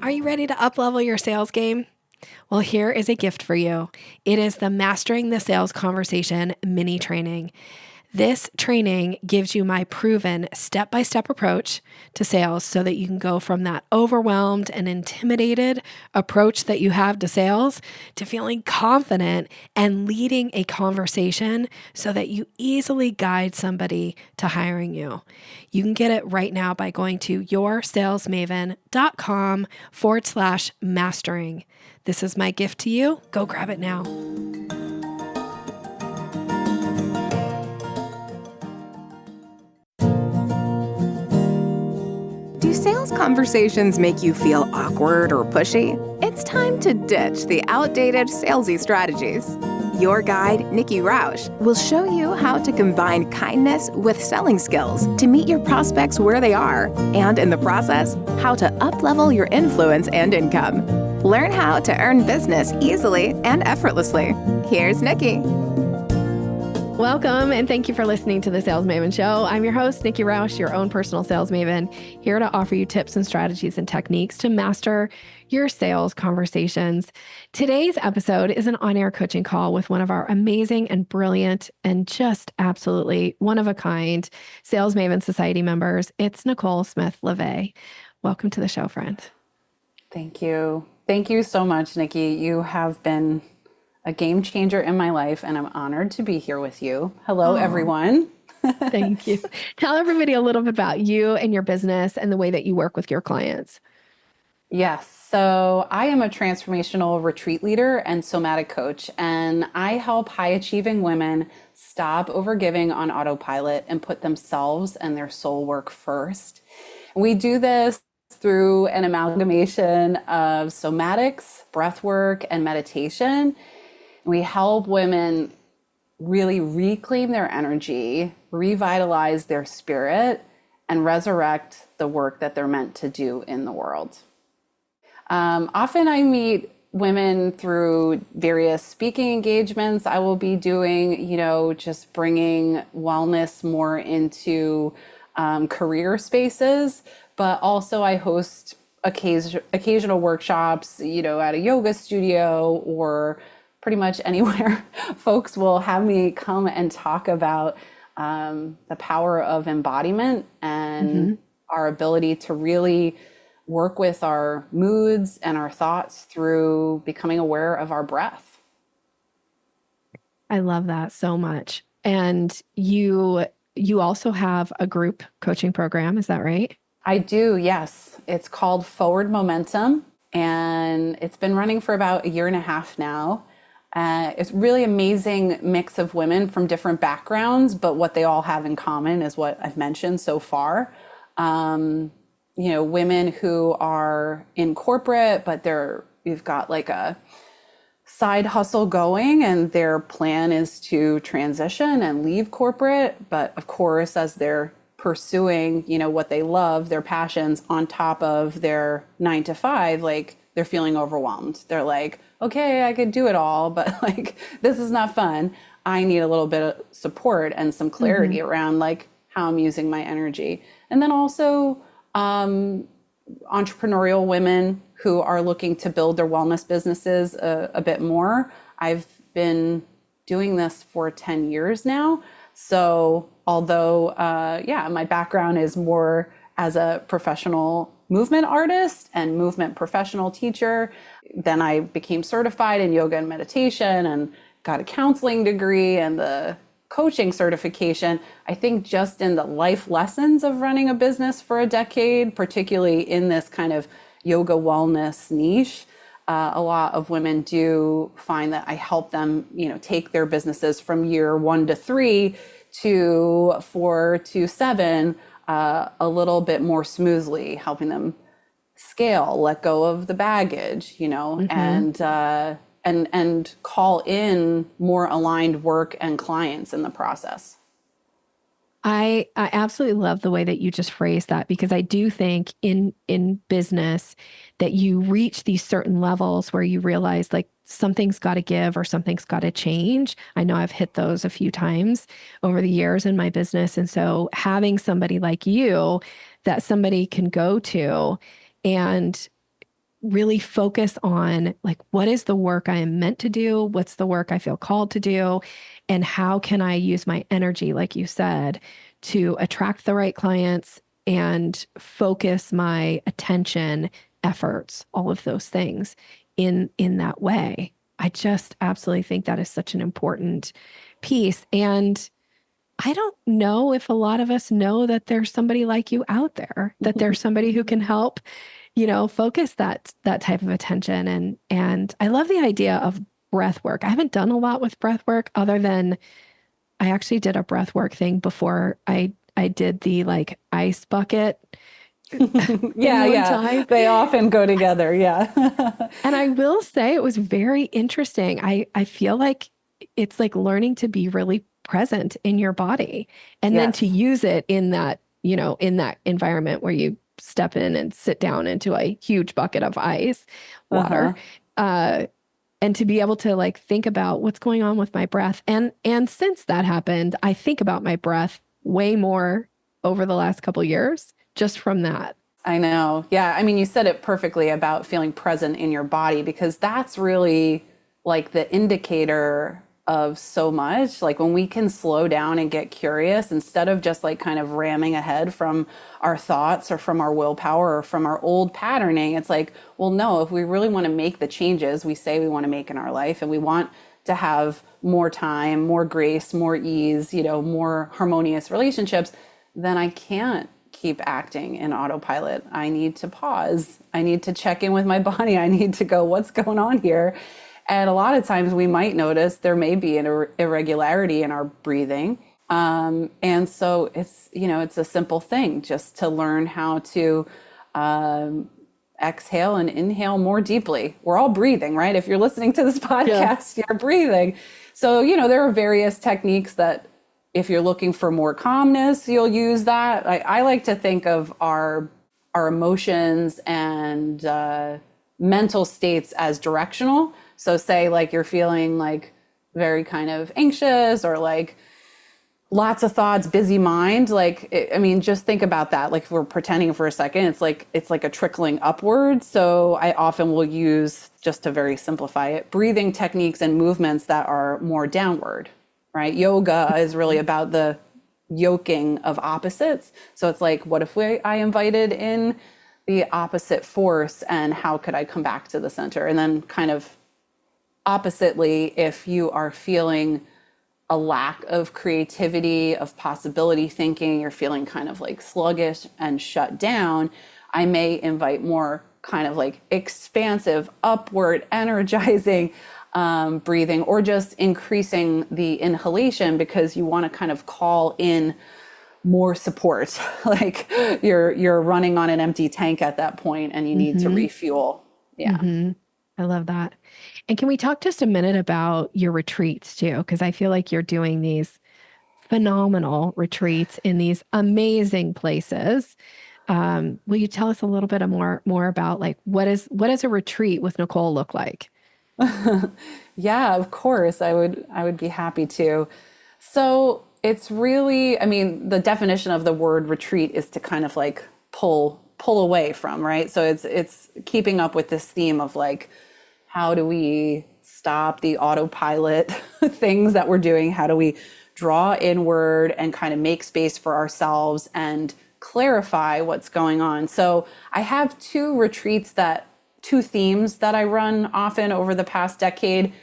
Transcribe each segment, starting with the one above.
Are you ready to uplevel your sales game? Well, here is a gift for you. It is the Mastering the Sales Conversation mini training. This training gives you my proven step-by-step approach to sales so that you can go from that overwhelmed and intimidated approach that you have to sales to feeling confident and leading a conversation so that you easily guide somebody to hiring you. You can get it right now by going to yoursalesmaven.com/mastering. This is my gift to you. Go grab it now. Do sales conversations make you feel awkward or pushy? It's time to ditch the outdated salesy strategies. Your guide, Nikki will show you how to combine kindness with selling skills to meet your prospects where they are, and in the process, how to uplevel your influence and income. Learn how to earn business easily and effortlessly. Here's Nikki. Welcome, and thank you for listening to the Sales Maven Show. I'm your host, Nikki Roush, your own personal sales maven, here to offer you tips and strategies and techniques to master your sales conversations. Today's episode is an on-air coaching call with one of our amazing and brilliant and just absolutely one-of-a-kind Sales Maven Society members. It's Nicole Smith-LeVay. Welcome to the show, friend. Thank you. Thank you so much, Nikki. You have been a game changer in my life, and I'm honored to be here with you. Hello, everyone. Thank you. Tell everybody a little bit about you and your business and the way that you work with your clients. Yes. So I am a transformational retreat leader and somatic coach, and I help high-achieving women stop overgiving on autopilot and put themselves and their soul work first. We do this through an amalgamation of somatics, breath work, and meditation. We help women really reclaim their energy, revitalize their spirit, and resurrect the work that they're meant to do in the world. Often I meet women through various speaking engagements I will be doing, just bringing wellness more into career spaces, but also I host occasional workshops, at a yoga studio or pretty much anywhere folks will have me come and talk about the power of embodiment and our ability to really work with our moods and our thoughts through becoming aware of our breath. I love that so much. And you also have a group coaching program, is that right? I do, yes. It's called Forward Momentum, and it's been running for about 1.5 years now. It's really amazing mix of women from different backgrounds, but what they all have in common is what I've mentioned so far. Women who are in corporate, but you've got like a side hustle going and their plan is to transition and leave corporate. But of course, as they're pursuing, what they love, their passions on top of their 9 to 5, like they're feeling overwhelmed. They're like, okay, I could do it all, but like, this is not fun. I need a little bit of support and some clarity around like how I'm using my energy. And then also entrepreneurial women who are looking to build their wellness businesses a bit more. I've been doing this for 10 years now. So although, my background is more as a professional movement artist and movement professional teacher, then I became certified in yoga and meditation and got a counseling degree and the coaching certification. I think just in the life lessons of running a business for a decade, particularly in this kind of yoga wellness niche, a lot of women do find that I help them, take their businesses from year 1 to 3 to 4 to 7 a little bit more smoothly, helping them scale, let go of the baggage, and call in more aligned work and clients in the process. I absolutely love the way that you just phrased that, because I do think in business that you reach these certain levels where you realize like something's got to give or something's got to change. I know I've hit those a few times over the years in my business. And so having somebody like you that somebody can go to and really focus on like, what is the work I am meant to do? What's the work I feel called to do? And how can I use my energy, like you said, to attract the right clients and focus my attention, efforts, all of those things in that way. I just absolutely think that is such an important piece. And I don't know if a lot of us know that there's somebody like you out there, that there's somebody who can help, focus that type of attention. And I love the idea of breath work. I haven't done a lot with breath work other than I actually did a breath work thing before I did the like ice bucket. Yeah. They often go together. Yeah. And I will say it was very interesting. I feel like it's like learning to be really present in your body and then to use it in that, in that environment where you step in and sit down into a huge bucket of ice water. And to be able to like think about what's going on with my breath. And since that happened, I think about my breath way more over the last couple of years, just from that. I know. Yeah. I mean, you said it perfectly about feeling present in your body, because that's really like the indicator of so much. Like when we can slow down and get curious instead of just like kind of ramming ahead from our thoughts or from our willpower or from our old patterning, it's like, well, no, if we really want to make the changes we say we want to make in our life, and we want to have more time, more grace, more ease, more harmonious relationships, then I can't keep acting in autopilot. I need to pause. I need to check in with my body. I need to go, what's going on here? And a lot of times we might notice there may be an irregularity in our breathing. And so it's a simple thing just to learn how to exhale and inhale more deeply. We're all breathing, right? If you're listening to this podcast, you're breathing. So, there are various techniques that if you're looking for more calmness, you'll use that. I like to think of our emotions and mental states as directional. So say like you're feeling like very kind of anxious or like lots of thoughts, busy mind. Just think about that. Like if we're pretending for a second, it's like a trickling upward. So I often will use, just to very simplify it, breathing techniques and movements that are more downward, right? Yoga is really about the yoking of opposites. So it's like, what if I invited in the opposite force, and how could I come back to the center? And then kind of oppositely, if you are feeling a lack of creativity, of possibility thinking, you're feeling kind of like sluggish and shut down, I may invite more kind of like expansive, upward, energizing breathing, or just increasing the inhalation because you want to kind of call in more support. Like you're running on an empty tank at that point and you need to refuel. Yeah. Mm-hmm. I love that. And can we talk just a minute about your retreats too? Because I feel like you're doing these phenomenal retreats in these amazing places. Will you tell us a little bit more about like what does a retreat with Nicole look like? Yeah, of course. I would be happy to. So it's really, the definition of the word retreat is to kind of like pull away from, right? So it's keeping up with this theme of like, how do we stop the autopilot things that we're doing? How do we draw inward and kind of make space for ourselves and clarify what's going on? So I have two themes that I run often over the past decade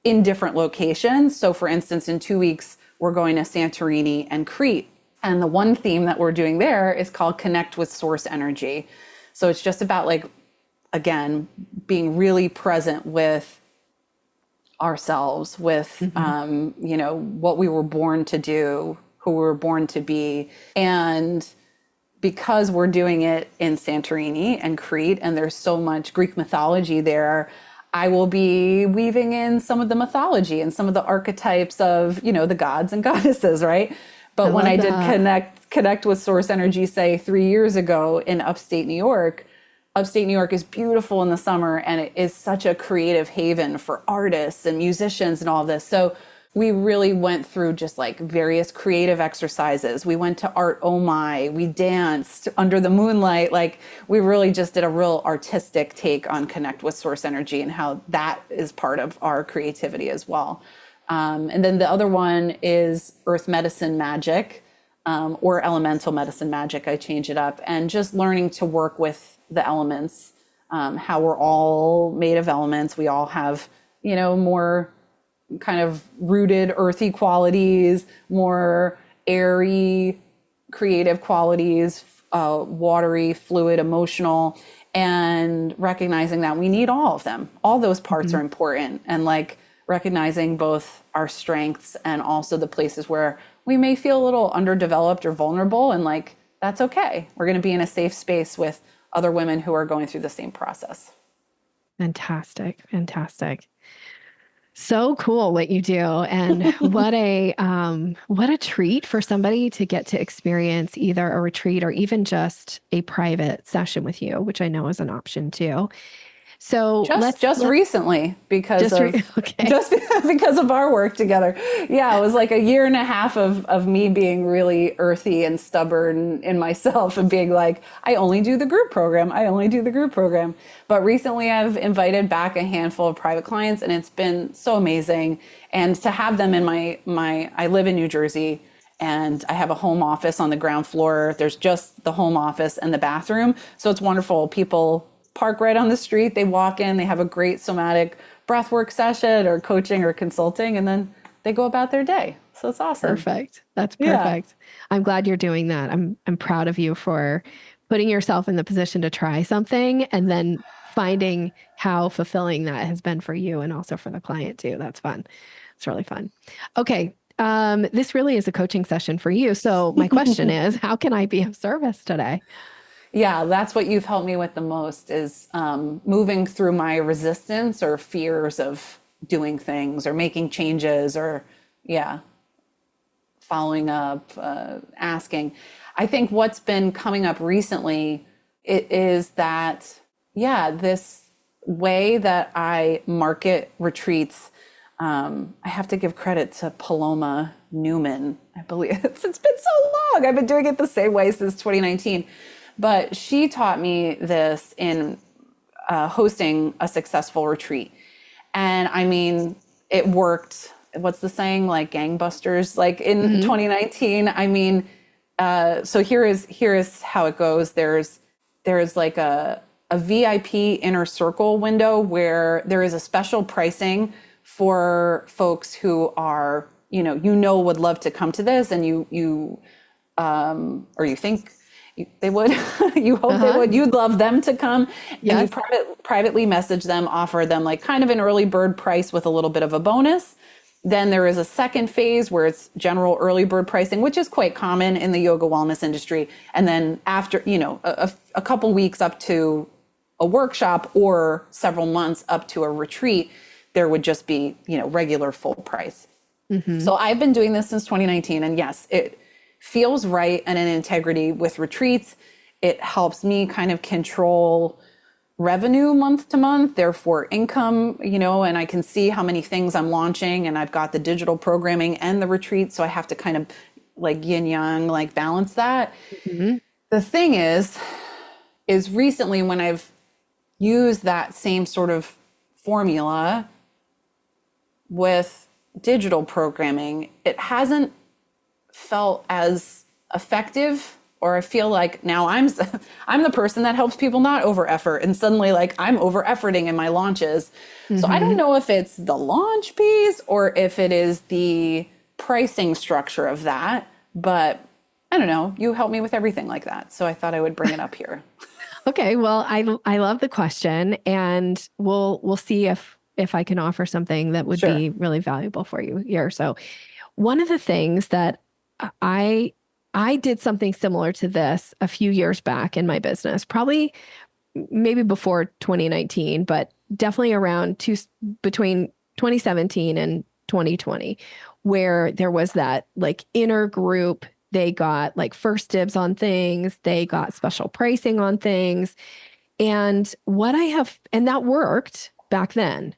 in different locations. So for instance, in 2 weeks, we're going to Santorini and Crete. And the one theme that we're doing there is called Connect with Source Energy. So it's just about like, again, being really present with ourselves, with, what we were born to do, who we were born to be. And because we're doing it in Santorini and Crete, and there's so much Greek mythology there, I will be weaving in some of the mythology and some of the archetypes of, the gods and goddesses, right? But when I did connect with Source Energy, say 3 years ago in upstate New York is beautiful in the summer, and it is such a creative haven for artists and musicians and all this. So we really went through just like various creative exercises. We went to Art Oh My, we danced under the moonlight. Like we really just did a real artistic take on connect with source energy and how that is part of our creativity as well. And then the other one is earth medicine magic, or elemental medicine magic. I change it up, and just learning to work with the elements, how we're all made of elements. We all have, more kind of rooted earthy qualities, more airy creative qualities, watery, fluid, emotional, and recognizing that we need all of them. All those parts are important, and like recognizing both our strengths and also the places where we may feel a little underdeveloped or vulnerable, and like that's okay. We're going to be in a safe space with other women who are going through the same process. Fantastic. So cool what you do. And what a treat for somebody to get to experience either a retreat or even just a private session with you, which I know is an option too. So let's recently because because of our work together. Yeah, it was like a year and a half of me being really earthy and stubborn in myself and being like, I only do the group program. But recently I've invited back a handful of private clients, and it's been so amazing. And to have them in I live in New Jersey, and I have a home office on the ground floor. There's just the home office and the bathroom. So it's wonderful. People park right on the street. They walk in, they have a great somatic breathwork session or coaching or consulting, and then they go about their day. So it's awesome. Perfect. That's perfect. Yeah. I'm glad you're doing that. I'm proud of you for putting yourself in the position to try something and then finding how fulfilling that has been for you and also for the client too. That's fun. It's really fun. Okay. This really is a coaching session for you. So my question is, how can I be of service today? Yeah, that's what you've helped me with the most is moving through my resistance or fears of doing things or making changes or, following up, asking. I think what's been coming up recently is that, this way that I market retreats, I have to give credit to Paloma Newman. I believe it's been so long. I've been doing it the same way since 2019. But she taught me this in hosting a successful retreat. And I mean, it worked. What's the saying? Like gangbusters, like in 2019. I mean, so here is how it goes. There's like a VIP inner circle window where there is a special pricing for folks who are, would love to come to this, and you think they would, you hope they would, you'd love them to come. Yes. And you privately message them, offer them like kind of an early bird price with a little bit of a bonus. Then there is a second phase where it's general early bird pricing, which is quite common in the yoga wellness industry. And then after, a couple weeks up to a workshop or several months up to a retreat, there would just be, regular full price. Mm-hmm. So I've been doing this since 2019. And yes, it feels right and in integrity with retreats. It helps me kind of control revenue month to month, therefore income, and I can see how many things I'm launching, and I've got the digital programming and the retreat. So I have to kind of like yin yang, like balance that. Mm-hmm. The thing is recently when I've used that same sort of formula with digital programming, it hasn't felt as effective, or I feel like now I'm the person that helps people not over effort, and suddenly like I'm over efforting in my launches. Mm-hmm. So I don't know if it's the launch piece or if it is the pricing structure of that, but I don't know. You help me with everything like that. So I thought I would bring it up here. Okay. Well, I love the question, and we'll see if I can offer something that would be really valuable for you here. So one of the things that I did something similar to this a few years back in my business, probably maybe before 2019, but definitely between 2017 and 2020, where there was that like inner group. They got like first dibs on things. They got special pricing on things. And that worked back then.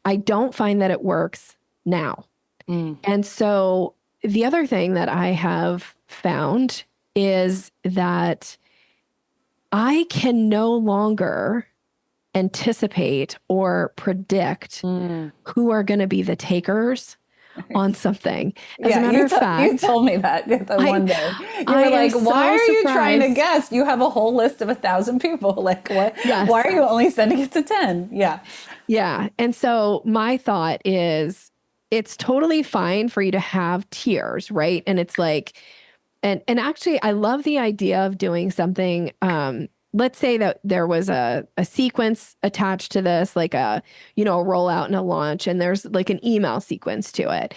I don't find that it works now. And so the other thing that I have found is that I can no longer anticipate or predict who are going to be the takers on something. As a matter of fact, you told me that one day. You I were like, am why so are you trying to surprised. guess? You have a whole list of 1,000 people. Like, what? Yes. Why are you only sending it to 10? Yeah. Yeah. And so my thought is it's totally fine for you to have tiers, right? And it's like, and actually I love the idea of doing something. Let's say that there was a sequence attached to this, like a rollout and a launch, and there's like an email sequence to it.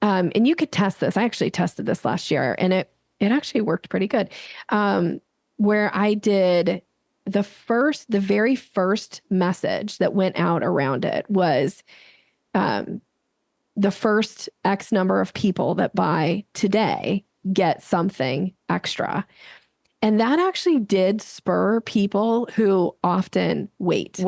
And you could test this. I actually tested this last year, and it actually worked pretty good. Where I did the very first message that went out around it was the first X number of people that buy today get something extra. And that actually did spur people who often wait.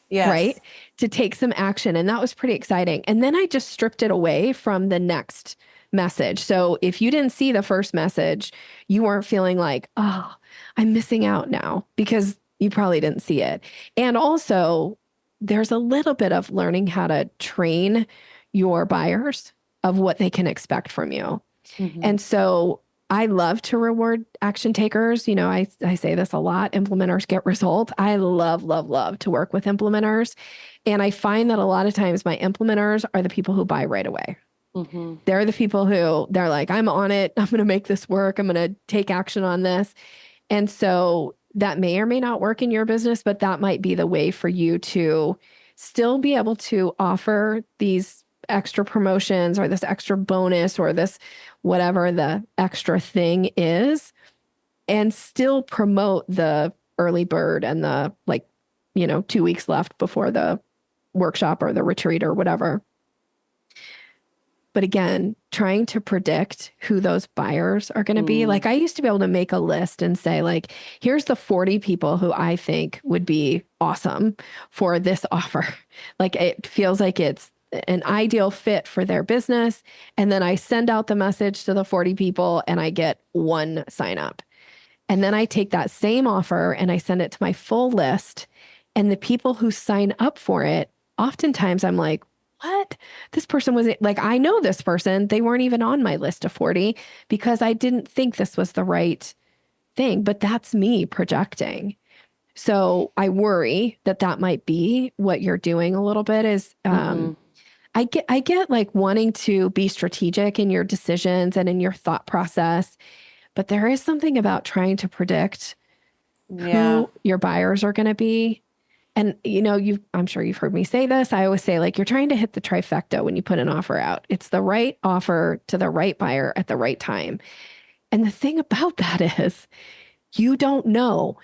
Yes. Right? To take some action. And that was pretty exciting. And then I just stripped it away from the next message. So if you didn't see the first message, you weren't feeling like, oh, I'm missing out now, because you probably didn't see it. And also, there's a little bit of learning how to train your buyers of what they can expect from you. And so I love to reward action takers. I say this a lot, implementers get results. I love, love, love to work with implementers. And I find that a lot of times my implementers are the people who buy right away. They're the people who they're like, I'm on it. I'm going to make this work. I'm going to take action on this. And so that may or may not work in your business, but that might be the way for you to still be able to offer these extra promotions or this extra bonus or this whatever the extra thing is, and still promote the early bird and the 2 weeks left before the workshop or the retreat or whatever. But again, trying to predict who those buyers are going to be. Like I used to be able to make a list and say, like, here's the 40 people who I think would be awesome for this offer. Like it feels like it's an ideal fit for their business. And then I send out the message to the 40 people and I get one sign up. And then I take that same offer and I send it to my full list. And the people who sign up for it, oftentimes I'm like, what? This person was like, I know this person. They weren't even on my list of 40 because I didn't think this was the right thing, but that's me projecting. So I worry that that might be what you're doing a little bit is, I get like wanting to be strategic in your decisions and in your thought process, but there is something about trying to predict who your buyers are going to be. And, I'm sure you've heard me say this. I always say, like, you're trying to hit the trifecta when you put an offer out. It's the right offer to the right buyer at the right time. And the thing about that is you don't know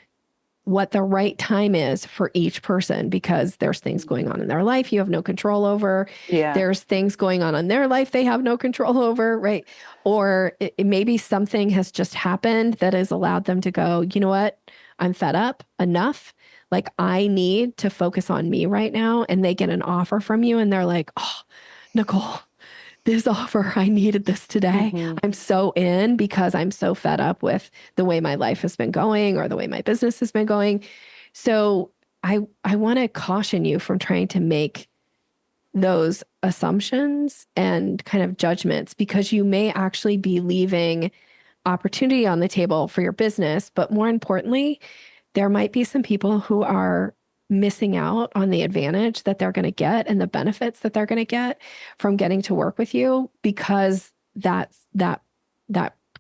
what the right time is for each person because there's things going on in their life you have no control over. Yeah. There's things going on in their life they have no control over, right? Or maybe something has just happened that has allowed them to go, you know what? I'm fed up, enough. Like I need to focus on me right now. And they get an offer from you and they're like, oh, Nicole, this offer, I needed this today. I'm so in because I'm so fed up with the way my life has been going or the way my business has been going. So I want to caution you from trying to make those assumptions and kind of judgments because you may actually be leaving opportunity on the table for your business. But more importantly, there might be some people who are missing out on the advantage that they're going to get and the benefits that they're going to get from getting to work with you because that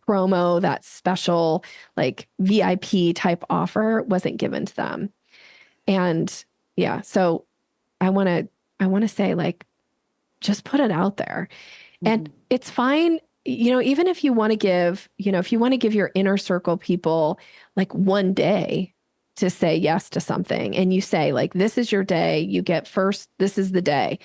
promo, that special like VIP type offer wasn't given to them. And yeah, so I want to say like, just put it out there and it's fine. Even if you want to give, if you want to give your inner circle people like one day to say yes to something and you say like, this is your day, you get first, this is the day.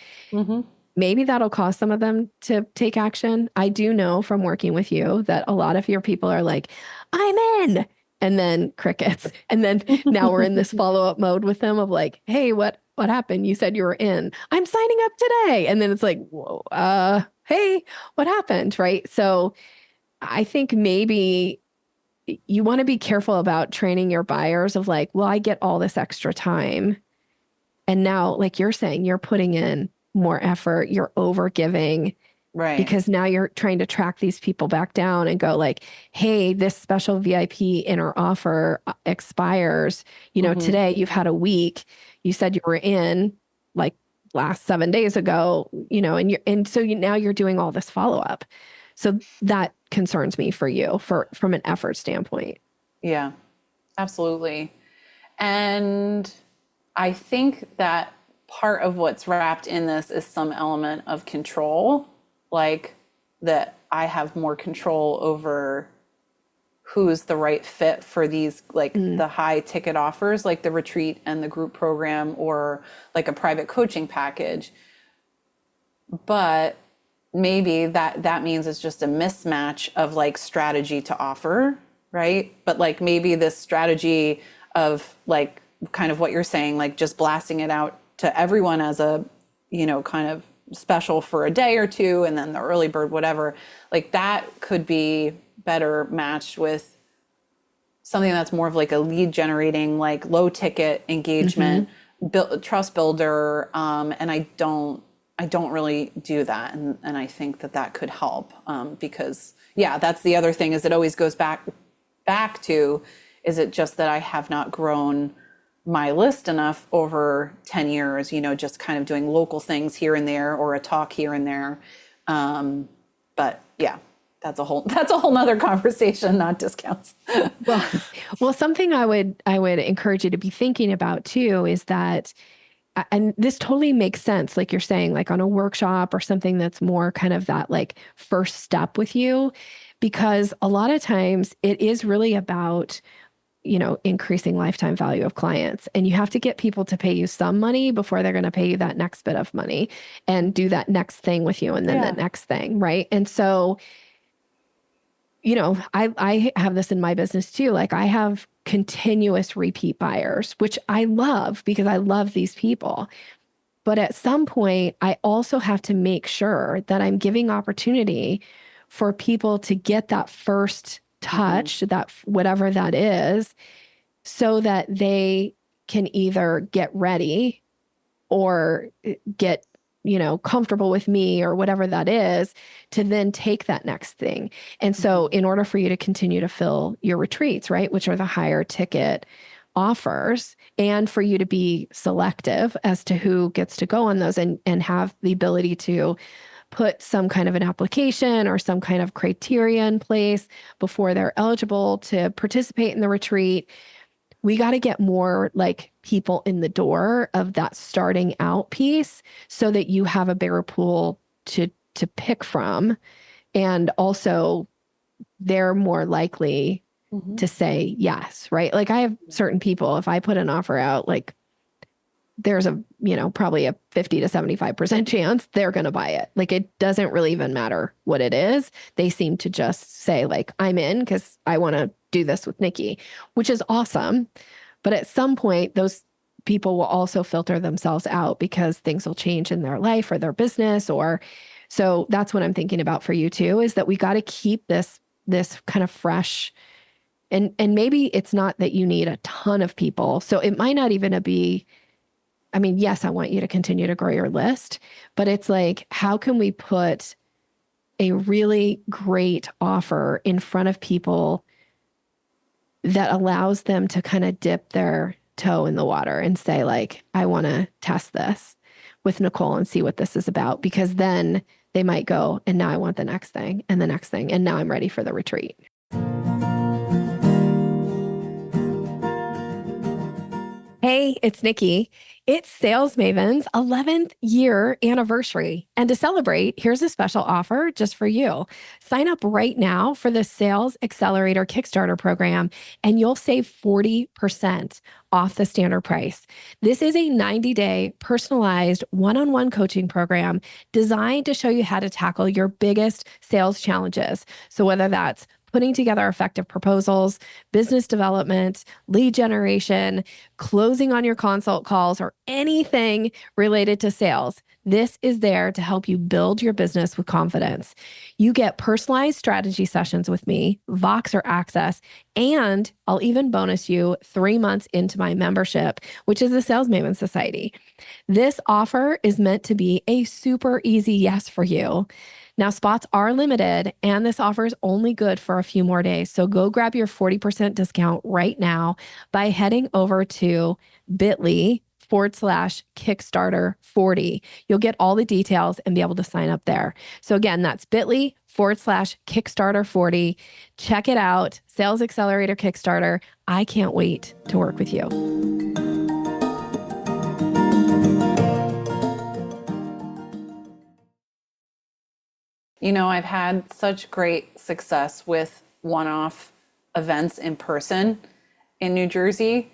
Maybe that'll cause some of them to take action. I do know from working with you that a lot of your people are like, I'm in, and then crickets. And then now we're in this follow-up mode with them of like, hey, what what happened? You said you were in. I'm signing up today. And then it's like, whoa, hey, what happened? Right. So I think maybe you want to be careful about training your buyers of like, well, I get all this extra time. And now, like you're saying, you're putting in more effort, you're over giving. Right. Because now you're trying to track these people back down and go like, hey, this special VIP inner offer expires, today you've had a week. You said you were in like last 7 days ago, and so now you're doing all this follow-up. So that concerns me for you from an effort standpoint. Yeah, absolutely. And I think that part of what's wrapped in this is some element of control, like that I have more control over who's the right fit for these, like the high ticket offers, like the retreat and the group program, or like a private coaching package. But maybe that means it's just a mismatch of like strategy to offer, right? But like maybe this strategy of like kind of what you're saying, like just blasting it out to everyone as a, kind of special for a day or two, and then the early bird, whatever, like that could be better matched with something that's more of like a lead generating, like low ticket engagement, trust builder. And I don't really do that. And I think that could help, because that's the other thing, is it always goes back to, is it just that I have not grown my list enough over 10 years, just kind of doing local things here and there, or a talk here and there. But yeah, that's a whole nother conversation, not discounts. Well, something I would encourage you to be thinking about too is that, and this totally makes sense, like you're saying, like on a workshop or something that's more kind of that like first step with you, because a lot of times it is really about, increasing lifetime value of clients. And you have to get people to pay you some money before they're going to pay you that next bit of money and do that next thing with you. And then the next thing. Right. And so, I have this in my business too. Like I have continuous repeat buyers, which I love because I love these people. But at some point, I also have to make sure that I'm giving opportunity for people to get that first touch, that whatever that is, so that they can either get ready or get, comfortable with me or whatever that is, to then take that next thing. And so in order for you to continue to fill your retreats, right, which are the higher ticket offers, and for you to be selective as to who gets to go on those, and have the ability to put some kind of an application or some kind of criteria in place before they're eligible to participate in the retreat. We got to get more like people in the door of that starting out piece, so that you have a bigger pool to pick from. And also they're more likely to say yes, right? Like I have certain people, if I put an offer out, like there's a, probably a 50 to 75% chance they're going to buy it. Like it doesn't really even matter what it is. They seem to just say like, I'm in because I want to do this with Nikki, which is awesome. But at some point, those people will also filter themselves out because things will change in their life or their business. Or so that's what I'm thinking about for you too, is that we got to keep this kind of fresh. And maybe it's not that you need a ton of people. So it might not even be, I mean, yes, I want you to continue to grow your list, but it's like, how can we put a really great offer in front of people that allows them to kind of dip their toe in the water and say like, I want to test this with Nicole and see what this is about, because then they might go, and now I want the next thing and the next thing. And now I'm ready for the retreat. Hey, it's Nikki. It's Sales Maven's 11th year anniversary. And to celebrate, here's a special offer just for you. Sign up right now for the Sales Accelerator Kickstarter program, and you'll save 40% off the standard price. This is a 90-day personalized one-on-one coaching program designed to show you how to tackle your biggest sales challenges. So whether that's putting together effective proposals, business development, lead generation, closing on your consult calls, or anything related to sales. This is there to help you build your business with confidence. You get personalized strategy sessions with me, Voxer access, and I'll even bonus you 3 months into my membership, which is the Sales Maven Society. This offer is meant to be a super easy yes for you. Now, spots are limited, and this offer is only good for a few more days. So go grab your 40% discount right now by heading over to bit.ly/Kickstarter40. You'll get all the details and be able to sign up there. So again, that's bit.ly/Kickstarter40. Check it out. Sales Accelerator Kickstarter. I can't wait to work with you. You know, I've had such great success with one-off events in person in New Jersey.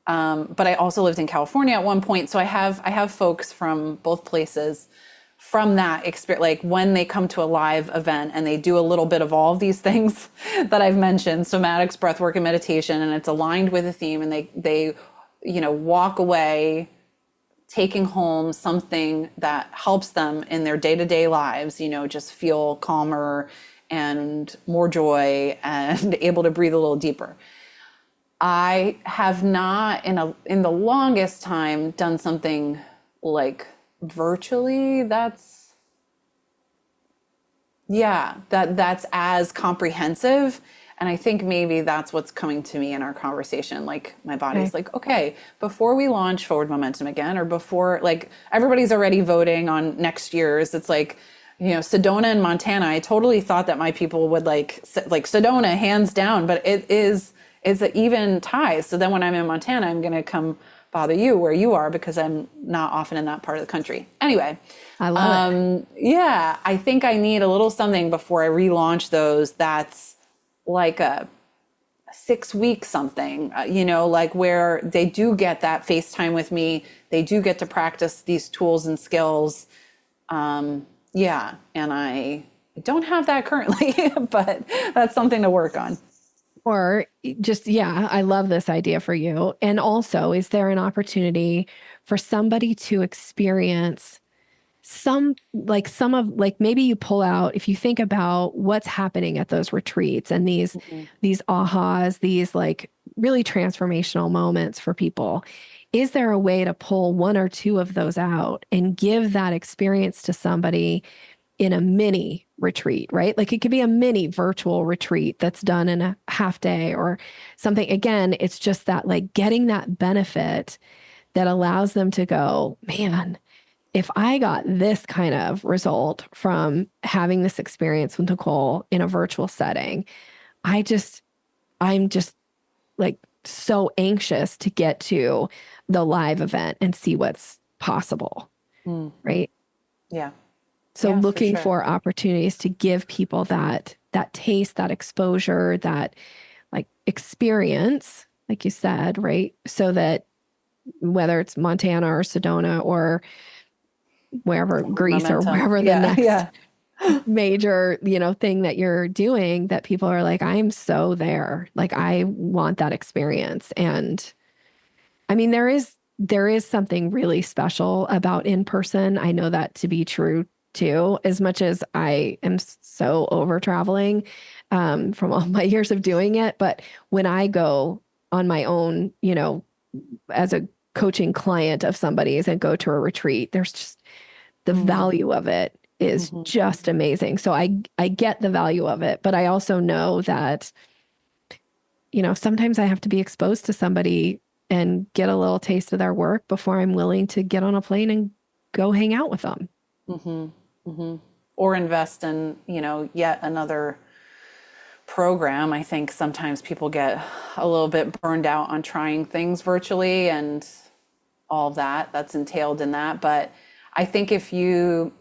But I also lived in California at one point. So I have folks from both places from that experience, like when they come to a live event and they do a little bit of all of these things that I've mentioned, somatics, breathwork, and meditation, and it's aligned with a theme, and they walk away taking home something that helps them in their day-to-day lives, just feel calmer and more joy and able to breathe a little deeper. I have not in the longest time done something like virtually that's as comprehensive. And I think maybe that's what's coming to me in our conversation. Like my body's like, okay, before we launch Forward Momentum again, or before, like, everybody's already voting on next year's, it's like, Sedona and Montana, I totally thought that my people would like Sedona hands down, but it's an even tie. So then when I'm in Montana, I'm going to come bother you where you are because I'm not often in that part of the country. Anyway, I love it. Yeah, I think I need a little something before I relaunch those that's like a 6-week something, like where they do get that FaceTime with me. They do get to practice these tools and skills. And I don't have that currently, but that's something to work on. Or just, I love this idea for you. And also, is there an opportunity for somebody to experience maybe you pull out, if you think about what's happening at those retreats and these ahas, these like really transformational moments for people, is there a way to pull 1 or 2 of those out and give that experience to somebody in a mini retreat, right? Like it could be a mini virtual retreat that's done in a half day or something. Again, it's just that like getting that benefit that allows them to go, man, if I got this kind of result from having this experience with Nicole in a virtual setting, I'm just like so anxious to get to the live event and see what's possible. Right? Yeah. So looking for opportunities to give people that taste, that exposure, that like experience, like you said, right? So that whether it's Montana or Sedona or wherever, Greece Momentum. or wherever the next major, thing that you're doing, that people are like, I'm so there. Like, I want that experience. And I mean, there is something really special about in person. I know that to be true too, as much as I am so over traveling from all my years of doing it. But when I go on my own, as a coaching client of somebody's and go to a retreat, there's just the value of it is just amazing. So I get the value of it, but I also know that, sometimes I have to be exposed to somebody and get a little taste of their work before I'm willing to get on a plane and go hang out with them. Or invest in, yet another program. I think sometimes people get a little bit burned out on trying things virtually and all of that's entailed in that. But I think if you,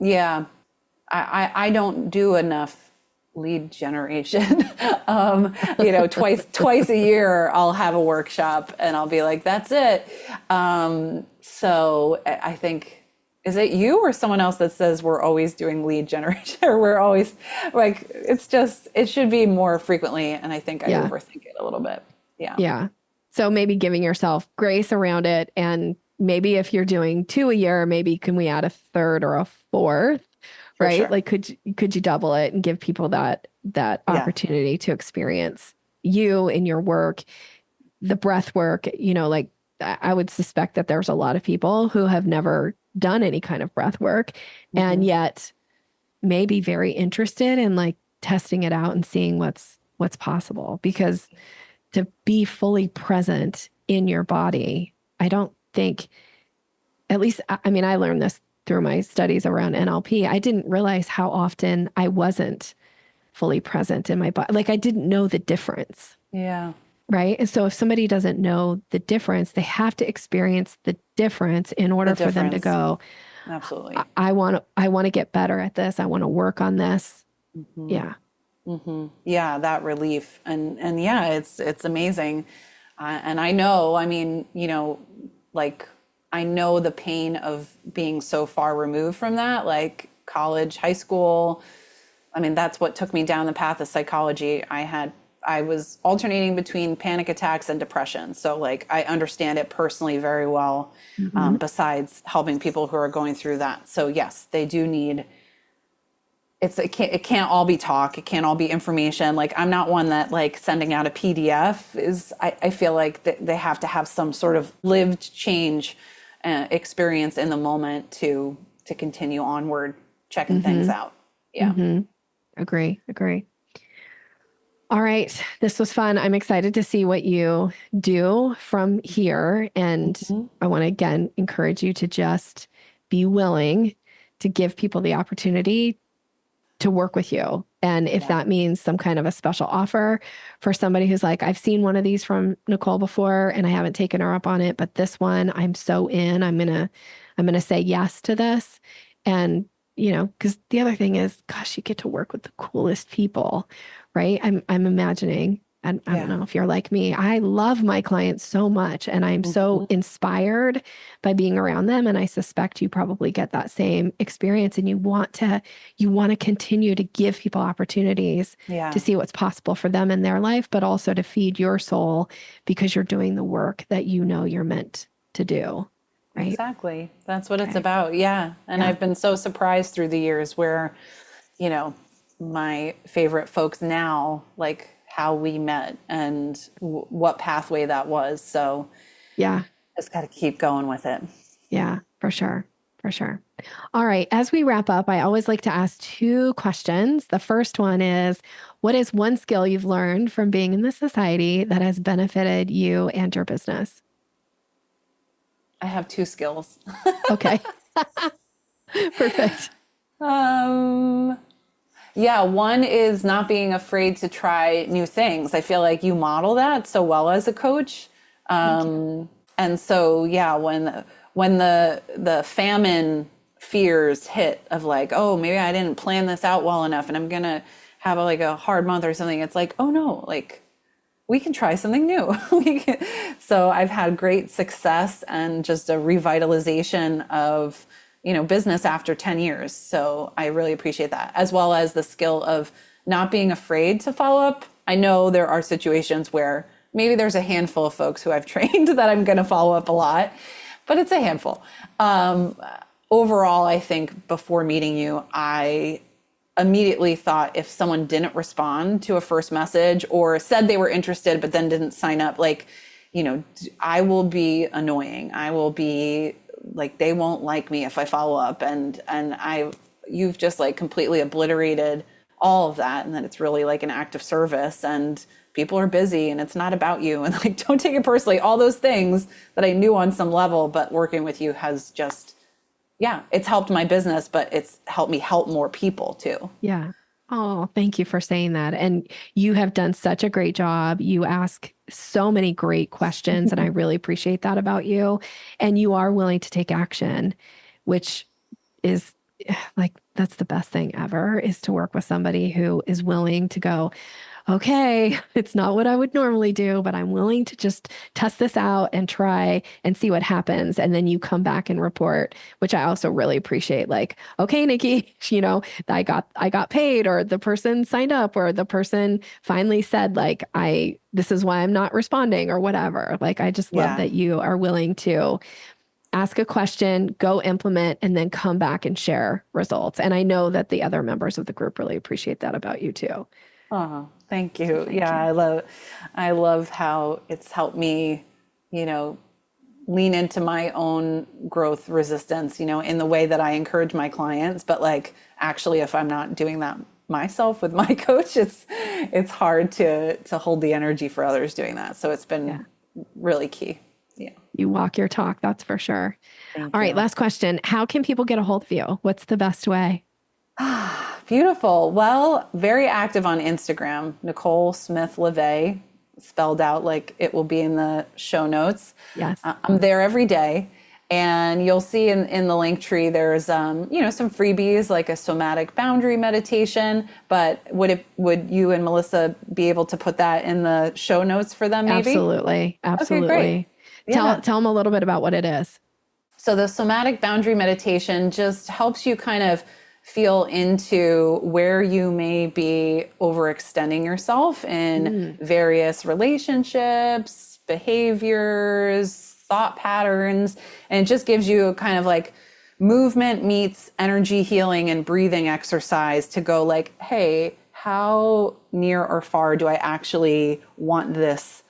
I don't do enough lead generation. Twice a year, I'll have a workshop and I'll be like, that's it. So I think Is it you or someone else that says we're always doing lead generation or we're always like, it's just, it should be more frequently. And I think I Yeah. overthink it a little bit. Yeah. Yeah. So maybe giving yourself grace around it. And maybe if you're doing 2 a year, maybe can we add a third or a fourth, For right? sure. Like, could you double it and give people that Yeah. opportunity to experience you in your work, the breath work, like I would suspect that there's a lot of people who have never done any kind of breath work and yet may be very interested in like testing it out and seeing what's possible, because to be fully present in your body, I don't think, at least, I mean, I learned this through my studies around NLP. I didn't realize how often I wasn't fully present in my body. Like I didn't know the difference. Yeah. Right. And so if somebody doesn't know the difference, they have to experience the difference in order for them to go, Absolutely. I want to get better at this. I want to work on this. Yeah. Yeah, that relief. And yeah, it's amazing. And I know, I mean, like I know the pain of being so far removed from that, like college, high school. I mean, that's what took me down the path of psychology. I was alternating between panic attacks and depression. So like, I understand it personally very well, besides helping people who are going through that. So yes, they do need, it can't all be talk. It can't all be information. Like I'm not one that like sending out a PDF is, I feel like they have to have some sort of lived change experience in the moment to continue onward, checking things out. Yeah. Agree. All right. This was fun. I'm excited to see what you do from here. And I want to again encourage you to just be willing to give people the opportunity to work with you. And if that means some kind of a special offer for somebody who's like, I've seen one of these from Nicole before and I haven't taken her up on it, but this one I'm so in, I'm going to say yes to this. And, because the other thing is, gosh, you get to work with the coolest people, right? I'm imagining, and I don't know if you're like me, I love my clients so much and I'm so inspired by being around them. And I suspect you probably get that same experience and you want to continue to give people opportunities to see what's possible for them in their life, but also to feed your soul because you're doing the work that you're meant to do. Right? Exactly. That's what it's about. Yeah. And I've been so surprised through the years where, my favorite folks now, like how we met and what pathway that was. So just got to keep going with it. Yeah, for sure. All right. As we wrap up, I always like to ask 2 questions. The first one is, what is one skill you've learned from being in this society that has benefited you and your business? I have 2 skills. Okay. Perfect. Yeah, one is not being afraid to try new things. I feel like you model that so well as a coach. And so, yeah, when the famine fears hit of like, oh, maybe I didn't plan this out well enough and I'm going to have a hard month or something. It's like, oh no, like we can try something new. So I've had great success and just a revitalization of, business after 10 years. So I really appreciate that, as well as the skill of not being afraid to follow up. I know there are situations where maybe there's a handful of folks who I've trained that I'm going to follow up a lot, but it's a handful. Overall, I think before meeting you, I immediately thought if someone didn't respond to a first message or said they were interested, but then didn't sign up, I will be annoying. I will be like, they won't like me if I follow up. And you've just like completely obliterated all of that. And that it's really like an act of service and people are busy and it's not about you. And like, don't take it personally. All those things that I knew on some level, but working with you has just, it's helped my business, but it's helped me help more people too. Yeah. Oh, thank you for saying that. And you have done such a great job. You ask so many great questions, and I really appreciate that about you. And you are willing to take action, which is like, that's the best thing ever, is to work with somebody who is willing to go, okay, it's not what I would normally do, but I'm willing to just test this out and try and see what happens. And then you come back and report, which I also really appreciate. Like, okay, Nikki, I got paid, or the person signed up, or the person finally said, like, this is why I'm not responding, or whatever. Like, I just love that you are willing to ask a question, go implement, and then come back and share results. And I know that the other members of the group really appreciate that about you too. Oh, thank you. I love how it's helped me, lean into my own growth resistance, in the way that I encourage my clients. But like, actually, if I'm not doing that myself with my coach, it's hard to hold the energy for others doing that. So it's been really key. Yeah. You walk your talk, that's for sure. Thank All you. right, last question. How can people get a hold of you? What's the best way? Beautiful. Well, very active on Instagram, Nicole Smith LeVay, spelled out like it will be in the show notes. Yes. I'm there every day. And you'll see in the link tree, there's, some freebies like a somatic boundary meditation. But would you and Melissa be able to put that in the show notes for them, maybe? Absolutely. Absolutely. Okay, great. Yeah. Tell them a little bit about what it is. So the somatic boundary meditation just helps you kind of feel into where you may be overextending yourself in various relationships, behaviors, thought patterns. And it just gives you a kind of like movement meets energy healing and breathing exercise to go like, hey, how near or far do I actually want this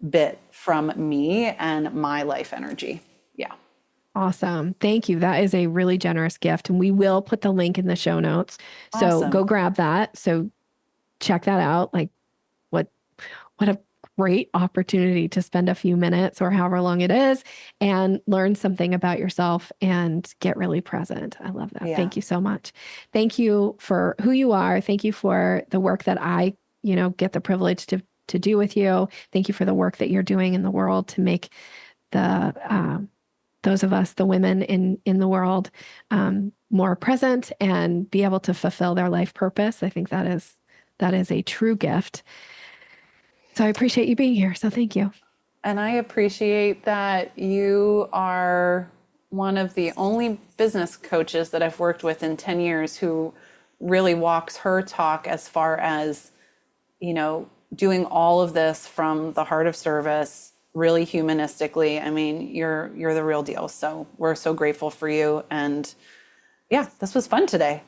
bit from me and my life energy? Yeah. Awesome. Thank you. That is a really generous gift. And we will put the link in the show notes. So Awesome. go grab that. So check that out. Like what a great opportunity to spend a few minutes or however long it is and learn something about yourself and get really present. I love that. Yeah. Thank you so much. Thank you for who you are. Thank you for the work that I, get the privilege to do with you. Thank you for the work that you're doing in the world to make those of us, the women in the world, more present and be able to fulfill their life purpose. I think that is a true gift. So I appreciate you being here. So thank you. And I appreciate that you are one of the only business coaches that I've worked with in 10 years who really walks her talk as far as, doing all of this from the heart of service, really humanistically. I mean, you're the real deal. So we're so grateful for you. And yeah, this was fun today.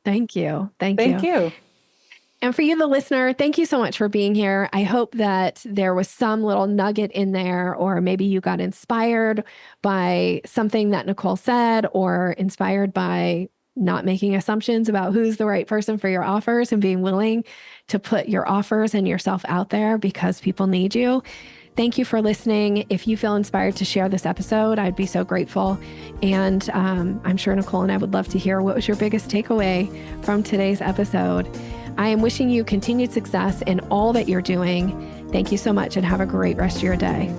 Thank you. Thank you. And for you, the listener, thank you so much for being here. I hope that there was some little nugget in there, or maybe you got inspired by something that Nicole said, or inspired by not making assumptions about who's the right person for your offers and being willing to put your offers and yourself out there because people need you. Thank you for listening. If you feel inspired to share this episode, I'd be so grateful. And I'm sure Nicole and I would love to hear what was your biggest takeaway from today's episode. I am wishing you continued success in all that you're doing. Thank you so much and have a great rest of your day.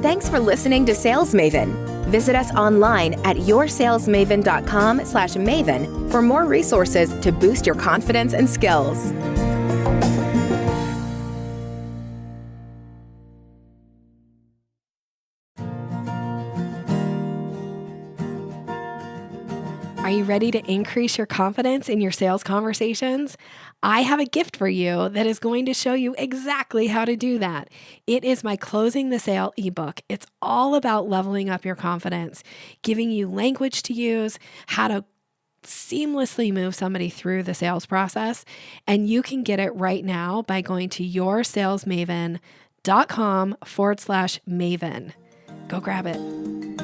Thanks for listening to Sales Maven. Visit us online at yoursalesmaven.com/maven for more resources to boost your confidence and skills. Are you ready to increase your confidence in your sales conversations? I have a gift for you that is going to show you exactly how to do that. It is my Closing the Sale ebook. It's all about leveling up your confidence, giving you language to use, how to seamlessly move somebody through the sales process. And you can get it right now by going to yoursalesmaven.com/Maven. Go grab it.